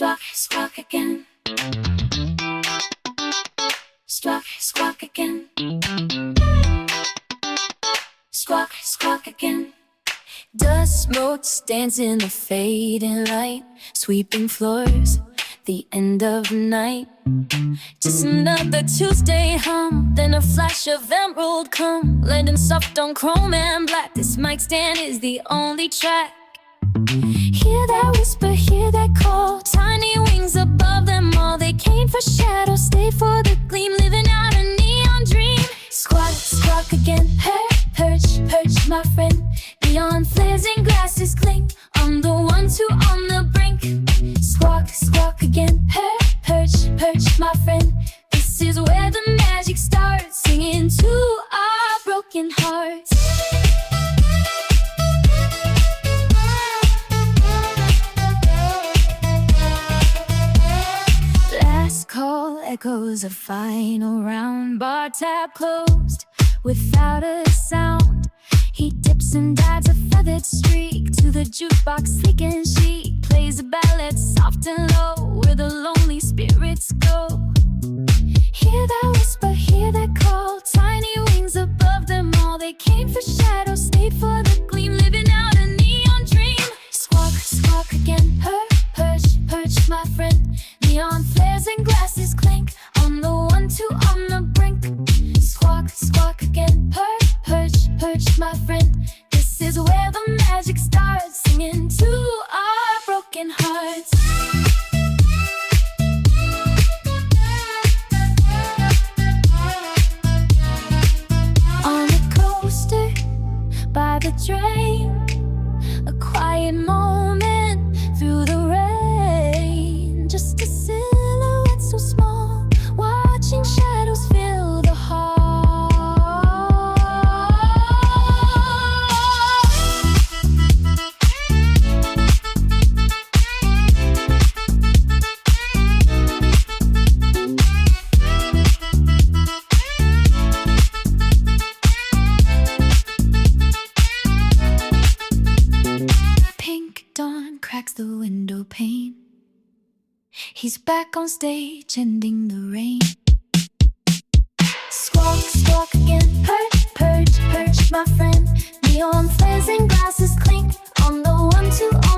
Squawk, squawk again. Squawk, squawk again. Squawk, squawk again. Dust smoke stands in the fading light, sweeping floors, the end of night. Just another Tuesday hum, then a flash of emerald come, landing soft on chrome and black. This mic stand is the only track. Hear that whisper, hear that call, tiny wings above them all. They came for shadow, stay for the gleam, living out a neon dream. Squawk, squawk again, perch, perch, my friend. Neon flares and glasses clink, I'm the one two on the brink. Squawk, squawk again, perch, perch, my friend. This is where the magic starts, singing to our broken hearts. Last call echoes a final round, bar tab closed without a sound. He dips and dives a feathered streak to the jukebox, sleek and chic. Plays a ballad soft and low, where the lonely spirits go. Hear that whisper, hear that call, tiny wings above them all. They came for shadow, stayed for the gleam, living out a neon dream. Squawk, squawk again, perch, perch, my friend. Neon flares and glasses clink, I'm the one two on the brink. Squawk, squawk again, perch, perch, my friend. This is where the magic starts, singing to our broken hearts. On the coaster, by the drain, a quiet moment through the rain. Just a silhouette so small, watching shadows fill the hall. Pink dawn cracks the window pane. He's back on stage, ending the rain. Squawk, squawk again, perch, perch, my friend. Neon flares and glasses clink, I'm the one to